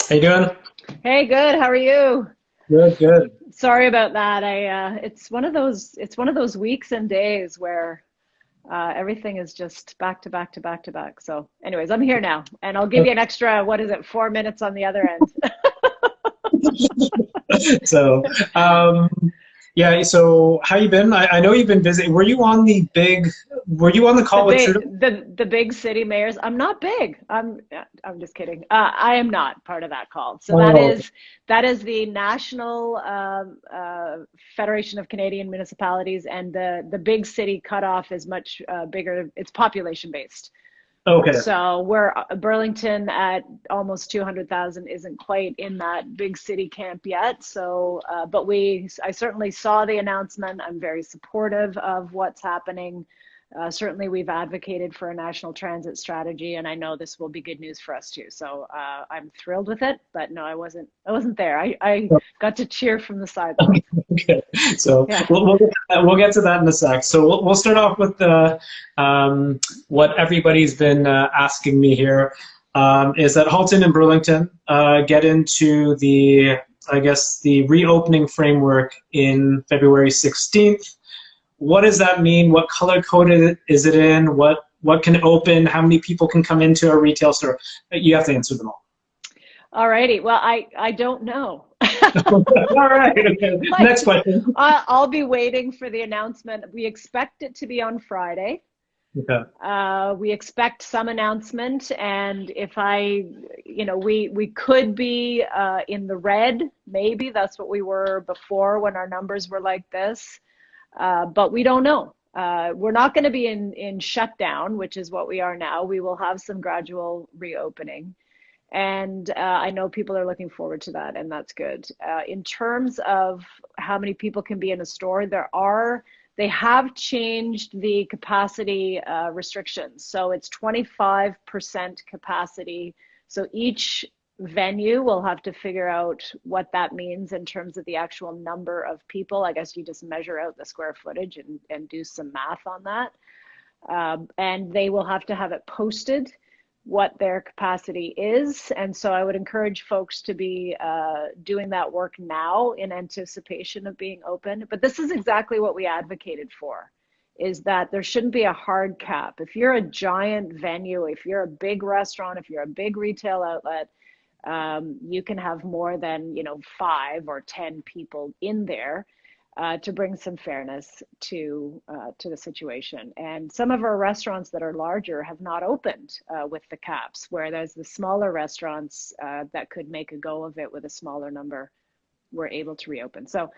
How you doing? Hey, good. How are you? Good, good. Sorry about that. It's one of those weeks and days where everything is just back to back to back to back. So, anyways, I'm here now, and I'll give you an extra, what is it, 4 minutes on the other end. So, um, yeah. So, how you been? I know you've been busy. Were you on the The call with Trudeau? big, the big city mayors. I'm not big. I'm just kidding. I am not part of that call. So that Oh, is that is the National Federation of Canadian Municipalities, and the big city cutoff is much bigger. It's population based. okay. So we're Burlington at almost 200,000 isn't quite in that big city camp yet. So, but I certainly saw the announcement. I'm very supportive of what's happening. Certainly, we've advocated for a national transit strategy, and I know this will be good news for us too. So I'm thrilled with it. But no, I wasn't. I wasn't there. I got to cheer from the sidelines. Okay. So Yeah. we'll get to that in a sec. So we'll start off with the what everybody's been asking me here is that Halton and Burlington get into the I guess the reopening framework in February 16th. What does that mean? What color coded is it in? What can open? How many people can come into a retail store? You have to answer them all. All righty. Well, I don't know. All right. Okay. Like, Next question. I'll be waiting for the announcement. We expect it to be on Friday. Okay. We expect some announcement, and if we could be in the red. Maybe that's what we were before when our numbers were like this, but we don't know. We're not going to be in shutdown, which is what we are now. We will have some gradual reopening. And I know people are looking forward to that, and that's good. In terms of how many people can be in a store, they have changed the capacity restrictions. So it's 25% capacity. So each venue will have to figure out what that means in terms of the actual number of people. I guess you just measure out the square footage and do some math on that. And they will have to have it posted what their capacity is. And so I would encourage folks to be doing that work now in anticipation of being open. But this is exactly what we advocated for, is that there shouldn't be a hard cap. If you're a giant venue, if you're a big restaurant, if you're a big retail outlet, you can have more than 5 or 10 people in there to bring some fairness to the situation. And some of our restaurants that are larger have not opened with the caps, where there's the smaller restaurants that could make a go of it with a smaller number were able to reopen. So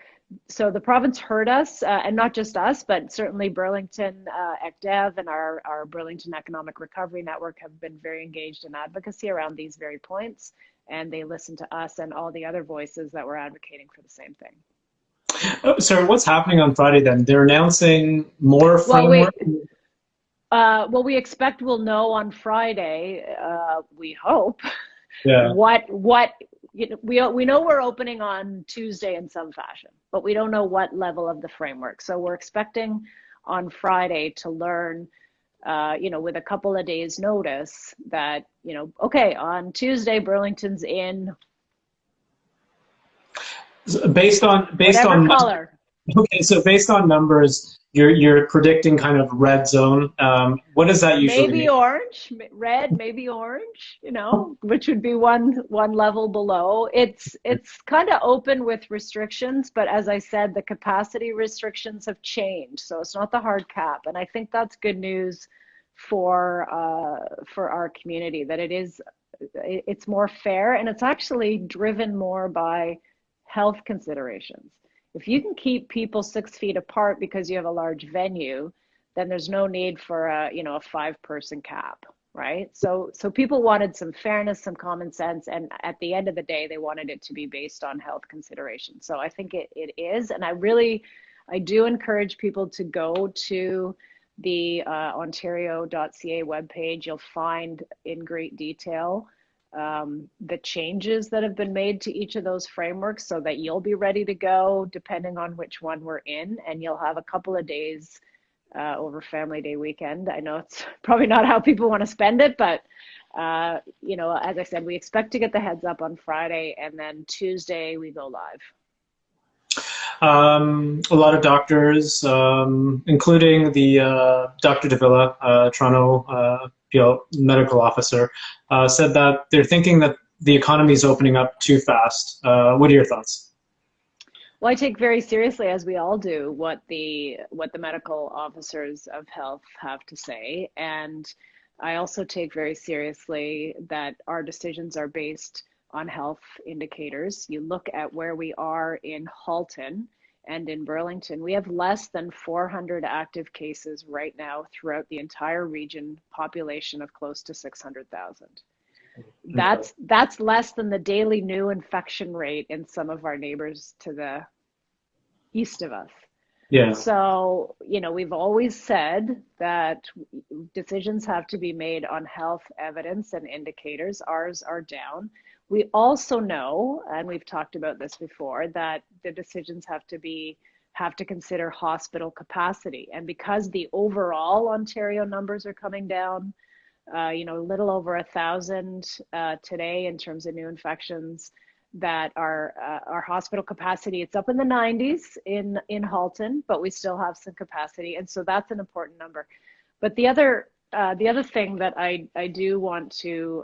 the province heard us, and not just us, but certainly Burlington ECDEV and our Burlington Economic Recovery Network have been very engaged in advocacy around these very points, and they listened to us and all the other voices that were advocating for the same thing. Oh, sorry, what's happening on Friday then? They're announcing more Well, framework. we expect we'll know on Friday. We hope Yeah. what we know we're opening on Tuesday in some fashion, but we don't know what level of the framework. So we're expecting on Friday to learn, with a couple of days' notice that okay, on Tuesday Burlington's in Based whatever on color. okay, so based on numbers, you're predicting kind of red zone. What does that usually Maybe mean? orange, red, maybe orange, which would be one level below. It's kind of open with restrictions, but as I said, the capacity restrictions have changed, so it's not the hard cap, and I think that's good news for our community, that it's more fair, and it's actually driven more by health considerations. If you can keep people 6 feet apart because you have a large venue, then there's no need for a 5-person cap, right? So people wanted some fairness, some common sense, and at the end of the day, they wanted it to be based on health considerations. So I think it is, and I do encourage people to go to the ontario.ca webpage. You'll find in great detail the changes that have been made to each of those frameworks, so that you'll be ready to go depending on which one we're in, and you'll have a couple of days over Family Day weekend. I know it's probably not how people want to spend it, but you know, as I said, we expect to get the heads up on Friday, and then Tuesday we go live. A lot of doctors, including the Dr. Davila, Toronto medical officer, said that they're thinking that the economy is opening up too fast. What are your thoughts? Well, I take very seriously, as we all do, what the medical officers of health have to say, and I also take very seriously that our decisions are based on health indicators. You look at where we are in Halton and in Burlington, we have less than 400 active cases right now throughout the entire region, population of close to 600,000. That's less than the daily new infection rate in some of our neighbors to the east of us. Yeah. So, you know, we've always said that decisions have to be made on health evidence and indicators. Ours are down. We also know, and we've talked about this before, that the decisions have to consider hospital capacity. And because the overall Ontario numbers are coming down, you know, a little over 1,000 today in terms of new infections, that our hospital capacity, it's up in the 90s in Halton, but we still have some capacity, and so that's an important number. But the other thing that I do want to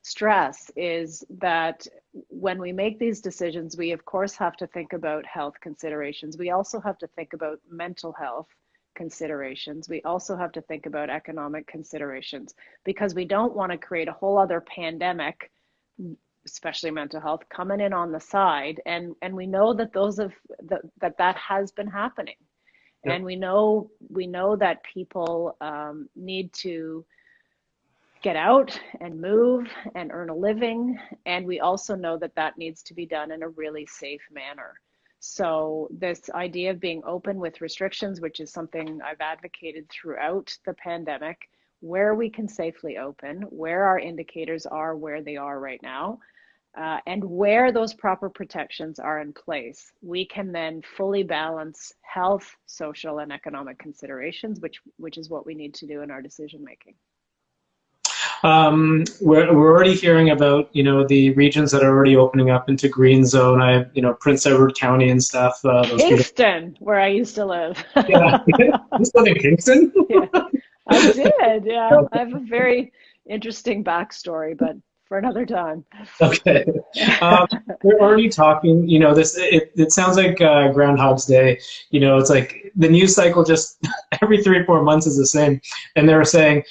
stress is that when we make these decisions, we of course have to think about health considerations. We also have to think about mental health considerations. We also have to think about economic considerations, because we don't want to create a whole other pandemic, especially mental health, coming in on the side. And we know that that has been happening. Yep. And we know that people need to get out and move and earn a living. And we also know that that needs to be done in a really safe manner. So this idea of being open with restrictions, which is something I've advocated throughout the pandemic, where we can safely open, where our indicators are where they are right now, and where those proper protections are in place, we can then fully balance health, social, and economic considerations, which is what we need to do in our decision making. We're already hearing about, you know, the regions that are already opening up into green zone. Prince Edward County and stuff. Kingston, where I used to live. Yeah, you live in Kingston? Yeah, I did. Yeah, I have a very interesting backstory, but for another time. Okay. We're already talking, you know, it sounds like Groundhog's Day. You know, it's like the news cycle just every 3 or 4 months is the same. And they were saying,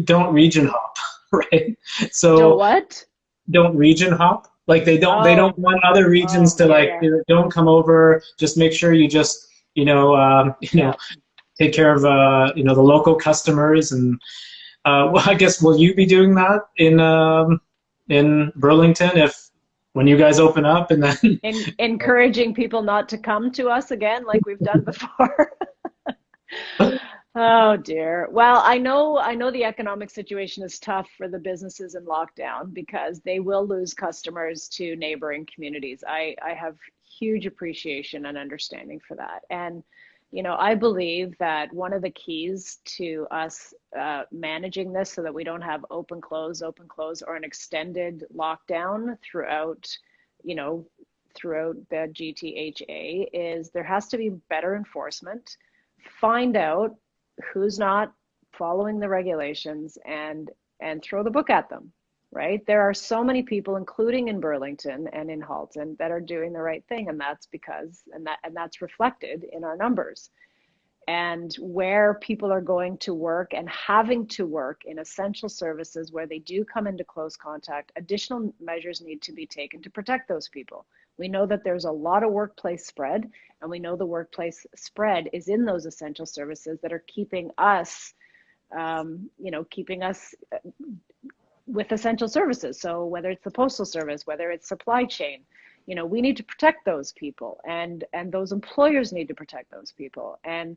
don't region hop, right? So don't what? Don't region hop. Like they don't want other regions to don't come over. Just make sure you just, take care of, the local customers. And well, I guess, will you be doing that in Burlington when you guys open up, and then encouraging people not to come to us again like we've done before? Oh dear. Well, I know the economic situation is tough for the businesses in lockdown because they will lose customers to neighboring communities. I have huge appreciation and understanding for that. And, I believe that one of the keys to us managing this so that we don't have open, close, or an extended lockdown throughout the GTHA is there has to be better enforcement. Find out who's not following the regulations and throw the book at them, right? There are so many people, including in Burlington and in Halton, that are doing the right thing, and that's that's reflected in our numbers. And where people are going to work and having to work in essential services where they do come into close contact, additional measures need to be taken to protect those people. We know that there's a lot of workplace spread, and we know the workplace spread is in those essential services that are keeping us, with essential services. So whether it's the postal service, whether it's supply chain, we need to protect those people, and those employers need to protect those people. And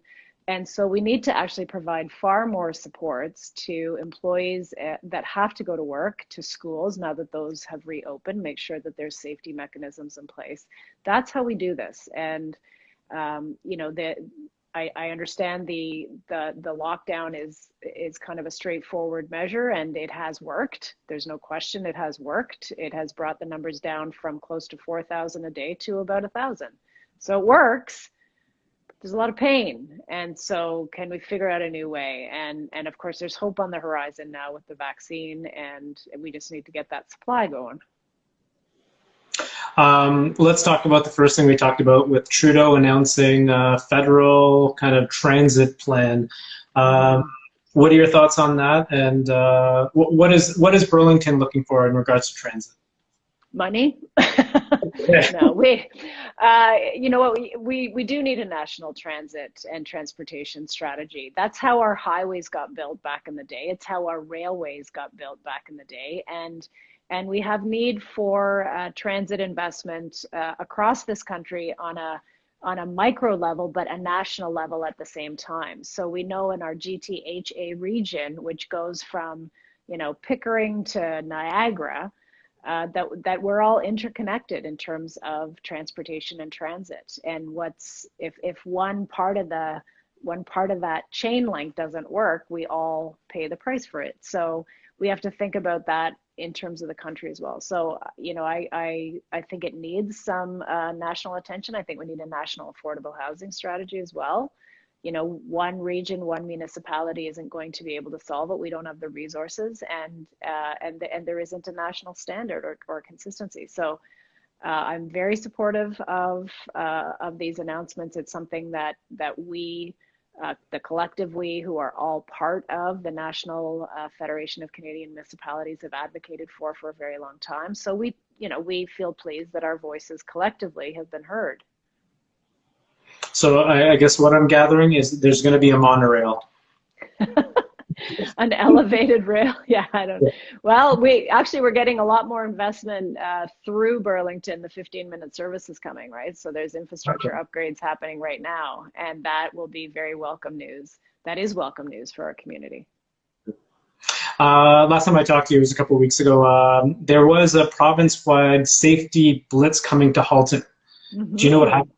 so we need to actually provide far more supports to employees that have to go to work, to schools, now that those have reopened, make sure that there's safety mechanisms in place. That's how we do this. And, I understand the lockdown is kind of a straightforward measure, and it has worked. There's no question it has worked. It has brought the numbers down from close to 4,000 a day to about 1,000. So it works. There's a lot of pain, and so can we figure out a new way? And of course, there's hope on the horizon now with the vaccine, and we just need to get that supply going. Let's talk about the first thing we talked about with Trudeau announcing a federal kind of transit plan. What are your thoughts on that? And what is Burlington looking for in regards to transit? Money? No, you know what, we do need a national transit and transportation strategy. That's how our highways got built back in the day. It's how our railways got built back in the day. And we have need for transit investment across this country on a micro level, but a national level at the same time. So we know in our GTHA region, which goes from, you know, Pickering to Niagara, that we're all interconnected in terms of transportation and transit. And if one part of that chain link doesn't work, we all pay the price for it. So we have to think about that in terms of the country as well. So, you know, I think it needs some national attention. I think we need a national affordable housing strategy as well. You know, one region, one municipality isn't going to be able to solve it. We don't have the resources, and there isn't a national standard or consistency. So I'm very supportive of these announcements. It's something that we, the collective we, who are all part of the National Federation of Canadian Municipalities, have advocated for a very long time. So we feel pleased that our voices collectively have been heard. So I guess what I'm gathering is there's going to be a monorail. An elevated rail? Yeah, I don't know. Well, we're getting a lot more investment through Burlington. The 15-minute service is coming, right? So there's infrastructure upgrades happening right now, and that will be very welcome news. That is welcome news for our community. Last time I talked to you was a couple of weeks ago. There was a province-wide safety blitz coming to Halton. Mm-hmm. Do you know what happened?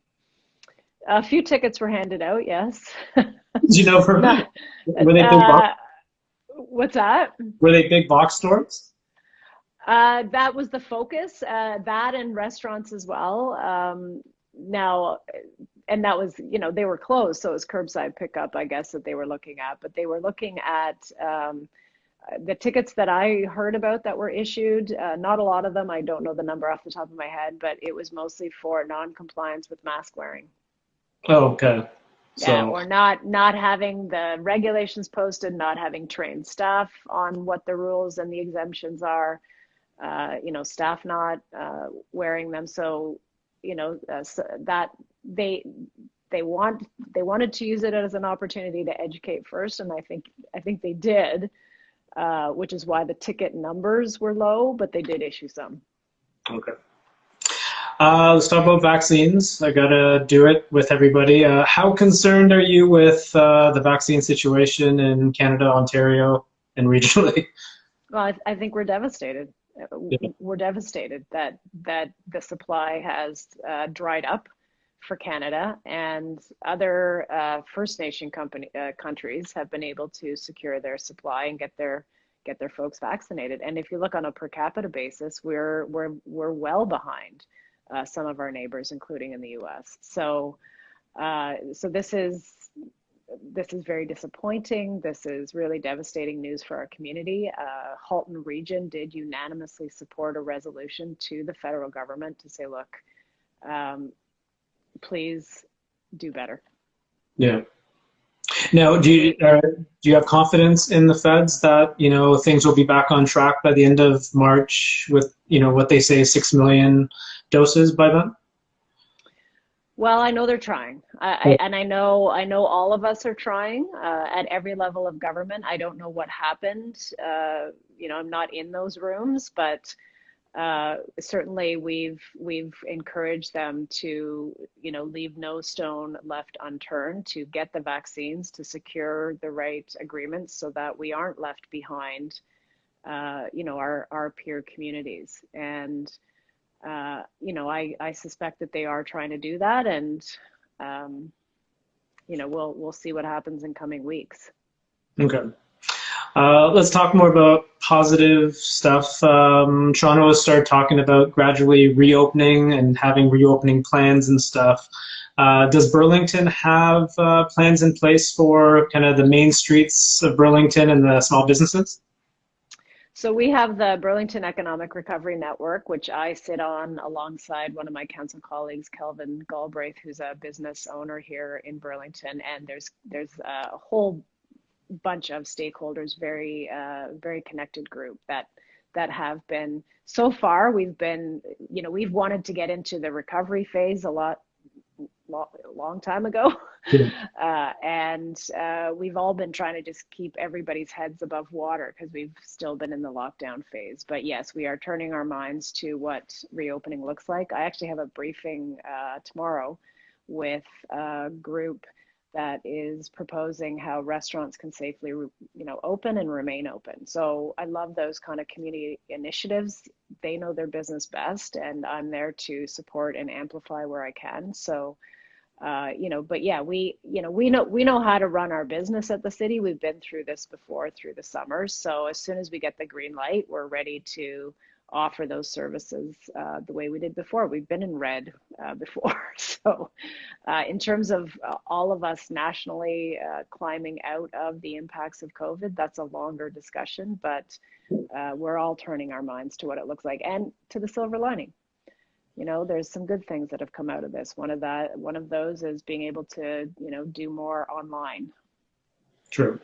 A few tickets were handed out, yes. Do you know were they big box? What's that? Were they big box stores? That was the focus. That and restaurants as well. Now, and that was, you know, they were closed, so it was curbside pickup, I guess, that they were looking at. But they were looking at the tickets that I heard about that were issued. Not a lot of them. I don't know the number off the top of my head, but it was mostly for non-compliance with mask wearing. Oh, okay. Yeah, or not having the regulations posted, not having trained staff on what the rules and the exemptions are, you know, staff not wearing them. So, you know, so that they wanted to use it as an opportunity to educate first, and I think they did, which is why the ticket numbers were low, but they did issue some. Okay. Let's talk about vaccines. I gotta do it with everybody. How concerned are you with the vaccine situation in Canada, Ontario, and regionally? Well, I think we're devastated. Yeah. We're devastated that the supply has dried up for Canada, and other First Nation countries have been able to secure their supply and get their folks vaccinated. And if you look on a per capita basis, we're well behind some of our neighbors, including in the U.S. So this is very disappointing. This is really devastating news for our community. Halton Region did unanimously support a resolution to the federal government to say, look, please do better. Yeah. Now, do you have confidence in the feds that, you know, things will be back on track by the end of March with, you know, what they say 6 million doses by then? Well, I know they're trying, and I know all of us are trying at every level of government. I don't know what happened. You know, I'm not in those rooms, but certainly we've encouraged them to, you know, leave no stone left unturned to get the vaccines, to secure the right agreements so that we aren't left behind, you know, our peer communities. And you know, I suspect that they are trying to do that, and we'll see what happens in coming weeks. Okay. Let's talk more about positive stuff. Toronto has started talking about gradually reopening and having reopening plans and stuff. Does Burlington have plans in place for kind of the main streets of Burlington and the small businesses? So we have the Burlington Economic Recovery Network, which I sit on alongside one of my council colleagues, Kelvin Galbraith, who's a business owner here in Burlington. And there's a whole bunch of stakeholders, very connected group that have been, so far we've wanted to get into the recovery phase long time ago. And we've all been trying to just keep everybody's heads above water because we've still been in the lockdown phase. But yes, we are turning our minds to what reopening looks like. I actually have a briefing tomorrow with a group that is proposing how restaurants can safely, open and remain open. So I love those kind of community initiatives. They know their business best, and I'm there to support and amplify where I can. So, but yeah, we know how to run our business at the city. We've been through this before through the summers. So as soon as we get the green light, we're ready to offer those services the way we did before. We've been in red before. So in terms of all of us nationally climbing out of the impacts of COVID, that's a longer discussion, but we're all turning our minds to what it looks like and to the silver lining. There's some good things that have come out of this. One of those is being able to, do more online. True.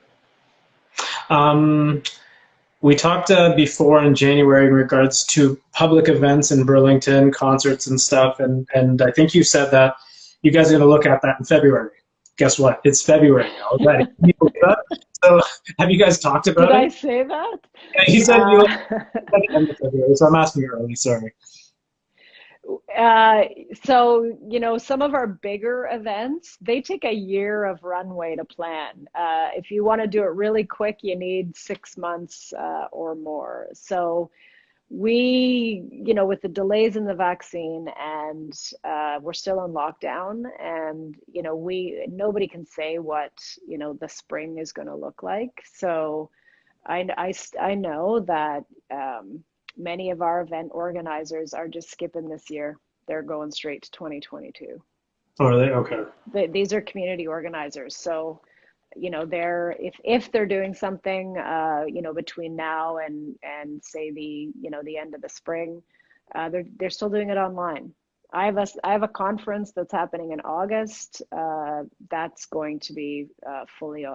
We talked before in January in regards to public events in Burlington, concerts and stuff, and I think you said that you guys are going to look at that in February. Guess what? It's February already. So have you guys talked about it? Did I say that? Yeah, he said you at the end of February, so I'm asking you early, sorry. So, some of our bigger events, they take a year of runway to plan. If you want to do it really quick, you need 6 months or more. So we, with the delays in the vaccine and we're still in lockdown, and, nobody can say what, the spring is going to look like. So I know that many of our event organizers are just skipping this year. They're going straight to 2022. Oh, are they? Okay. These are community organizers. So, if they're doing something, between now and say the end of the spring, they're still doing it online. I have a conference that's happening in August. That's going to be fully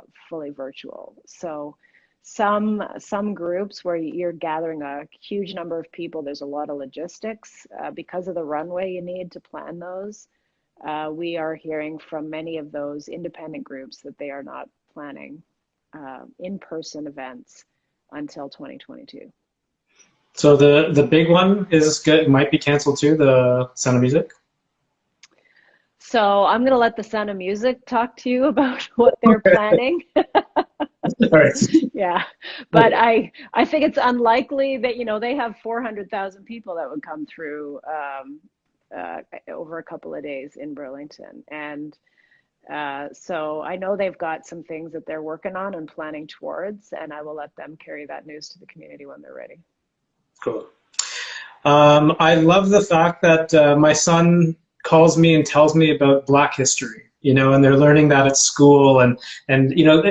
virtual. So some groups where you're gathering a huge number of people, there's a lot of logistics because of the runway you need to plan those. We are hearing from many of those independent groups that they are not planning in-person events until 2022. So the big one is good, might be canceled too, the Sound of Music? So I'm going to let the Sound of Music talk to you about what they're planning. All right. Yeah, but I think it's unlikely that they have 400,000 people that would come through over a couple of days in Burlington, and so I know they've got some things that they're working on and planning towards, and I will let them carry that news to the community when they're ready. Cool. I love the fact that my son calls me and tells me about Black history. And they're learning that at school, and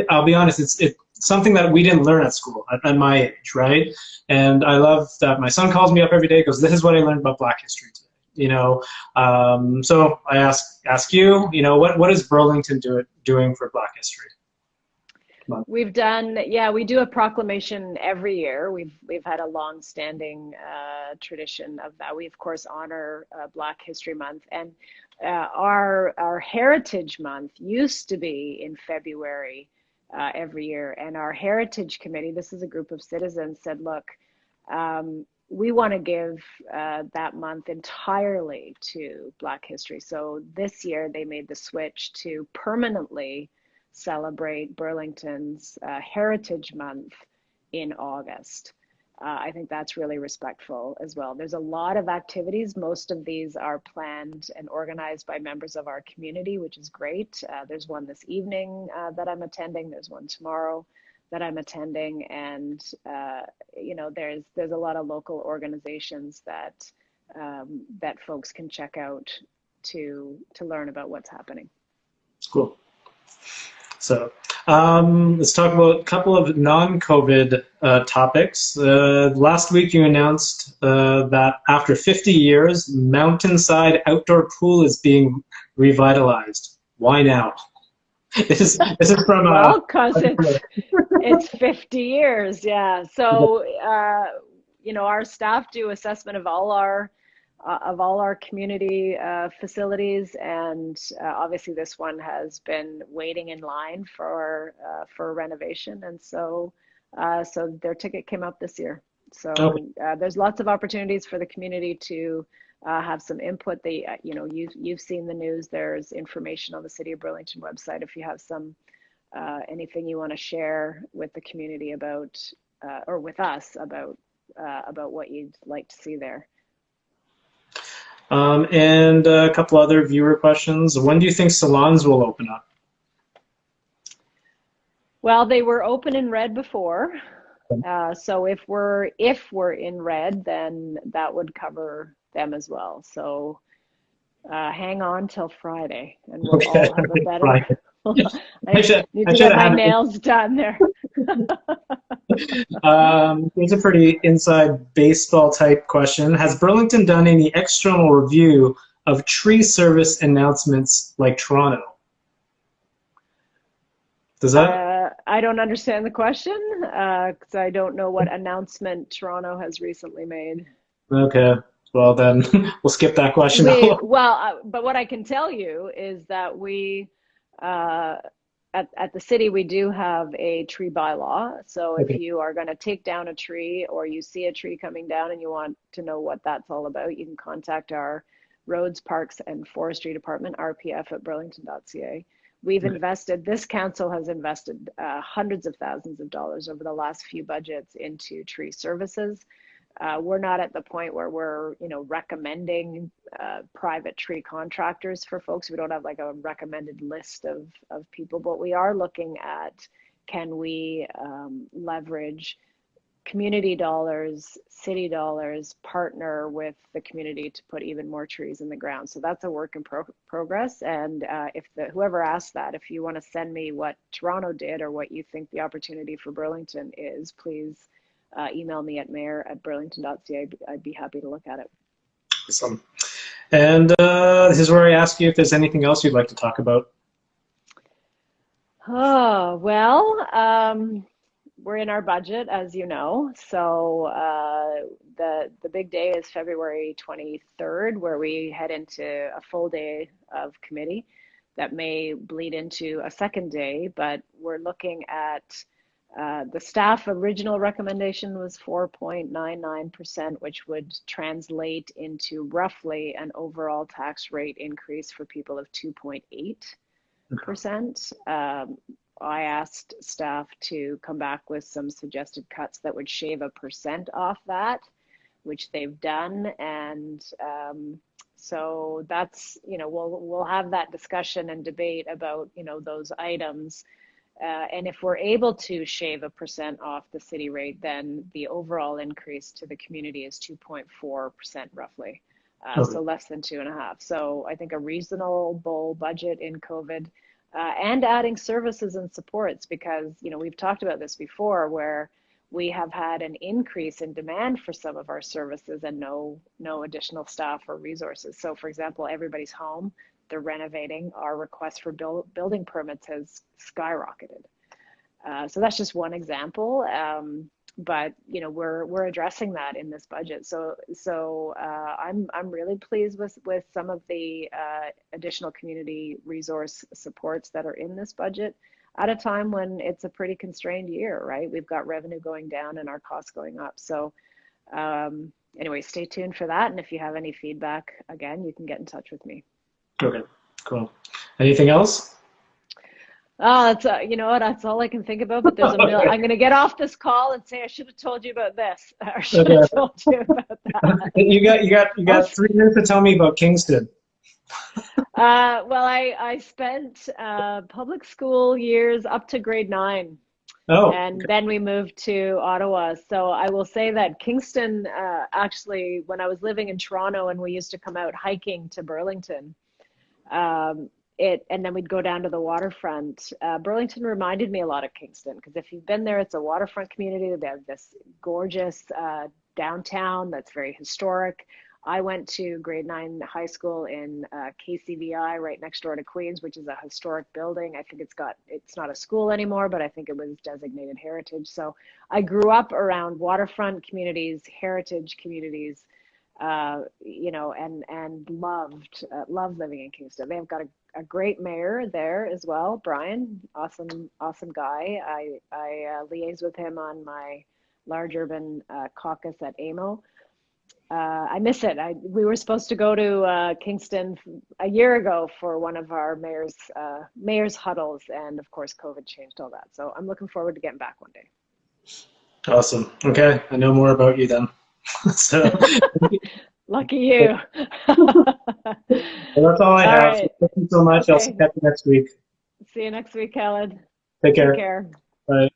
I'll be honest, it's something that we didn't learn at school at my age, right? And I love that my son calls me up every day because this is what I learned about Black history today. So I ask you, what is Burlington doing for Black history? We've done, we do a proclamation every year. We've had a long-standing tradition of that. We of course honor Black History Month, and our Heritage Month used to be in February every year. And our Heritage Committee, this is a group of citizens, said, look, we want to give that month entirely to Black history. So this year they made the switch to permanently celebrate Burlington's Heritage Month in August. I think that's really respectful as well. There's a lot of activities. Most of these are planned and organized by members of our community, which is great. There's one this evening that I'm attending. There's one tomorrow that I'm attending, and you know, there's a lot of local organizations that that folks can check out to learn about what's happening. Cool. So let's talk about a couple of non-COVID topics. Last week you announced that after 50 years, Mountainside Outdoor Pool is being revitalized. Why now? This is from well, because it's 50 years, yeah. So you know, our staff do assessment of all our community facilities, and obviously this one has been waiting in line for renovation, and so their ticket came up this year. So there's lots of opportunities for the community to have some input. You know, you've seen the news. There's information on the City of Burlington website if you have some anything you want to share with the community about or with us about what you'd like to see there. And a couple other viewer questions. When do you think salons will open up? Well, they were open in red before. So if we're in red, then that would cover them as well. So hang on till Friday, and we'll all have a better. I need to get my nails done there. Here's a pretty inside baseball type question. Has Burlington done any external review of tree service announcements like Toronto? Does that? I don't understand the question because I don't know what announcement Toronto has recently made. Okay. Well, then we'll skip that question. But what I can tell you is that we, at the city, we do have a tree bylaw. So if you are going to take down a tree or you see a tree coming down and you want to know what that's all about, you can contact our Roads, Parks and Forestry Department, RPF at burlington.ca. We've invested, this council has invested hundreds of thousands of dollars over the last few budgets into tree services. We're not at the point where we're, you know, recommending private tree contractors for folks. We don't have like a recommended list of people, but we are looking at, can we leverage community dollars, city dollars, partner with the community to put even more trees in the ground. So that's a work in progress. And whoever asked that, if you want to send me what Toronto did or what you think the opportunity for Burlington is, please email me at mayor@burlington.ca. I'd be happy to look at it. Awesome. And this is where I ask you if there's anything else you'd like to talk about. Oh, well, we're in our budget, as you know. So the big day is February 23rd, where we head into a full day of committee that may bleed into a second day, but we're looking at the staff original recommendation was 4.99%, which would translate into roughly an overall tax rate increase for people of 2.8%. I asked staff to come back with some suggested cuts that would shave 1% off that, which they've done. And so that's, you know, we'll have that discussion and debate about, you know, those items. And if we're able to shave 1% off the city rate, then the overall increase to the community is 2.4% roughly. So less than 2.5. So I think a reasonable budget in COVID. And adding services and supports, because, you know, we've talked about this before, where we have had an increase in demand for some of our services and no additional staff or resources. So for example, everybody's home, they're renovating. Our request for building permits has skyrocketed. So that's just one example. But you know, we're addressing that in this budget. So I'm really pleased with some of the additional community resource supports that are in this budget at a time when it's a pretty constrained year, right? We've got revenue going down and our costs going up. So anyway, stay tuned for that. And if you have any feedback, again, you can get in touch with me. Okay, cool. Anything else? Oh, that's you know what? That's all I can think about. But there's a mil. I'm going to get off this call and say I should have told you about this, or should have Okay. told you about that. You got 3 minutes to tell me about Kingston. Well, I spent public school years up to grade 9, Oh, and then we moved to Ottawa. So I will say that Kingston, actually, when I was living in Toronto and we used to come out hiking to Burlington, um, and then we'd go down to the waterfront. Burlington reminded me a lot of Kingston because if you've been there, it's a waterfront community. They have this gorgeous downtown that's very historic. I went to grade 9 high school in KCVI right next door to Queens, which is a historic building. I think it's not a school anymore, but I think it was designated heritage. So I grew up around waterfront communities, heritage communities, and loved living in Kingston. They've got a great mayor there as well, Brian, awesome guy. I liaise with him on my large urban caucus at AMO. I miss it. We were supposed to go to Kingston a year ago for one of our mayor's huddles, and of course, COVID changed all that. So I'm looking forward to getting back one day. awesome. Okay, I know more about you then. So Lucky you. well, that's all I All have. So right. thank you so much. I'll see Okay. you next week. See you next week, Khaled. Take Take care. care. Bye.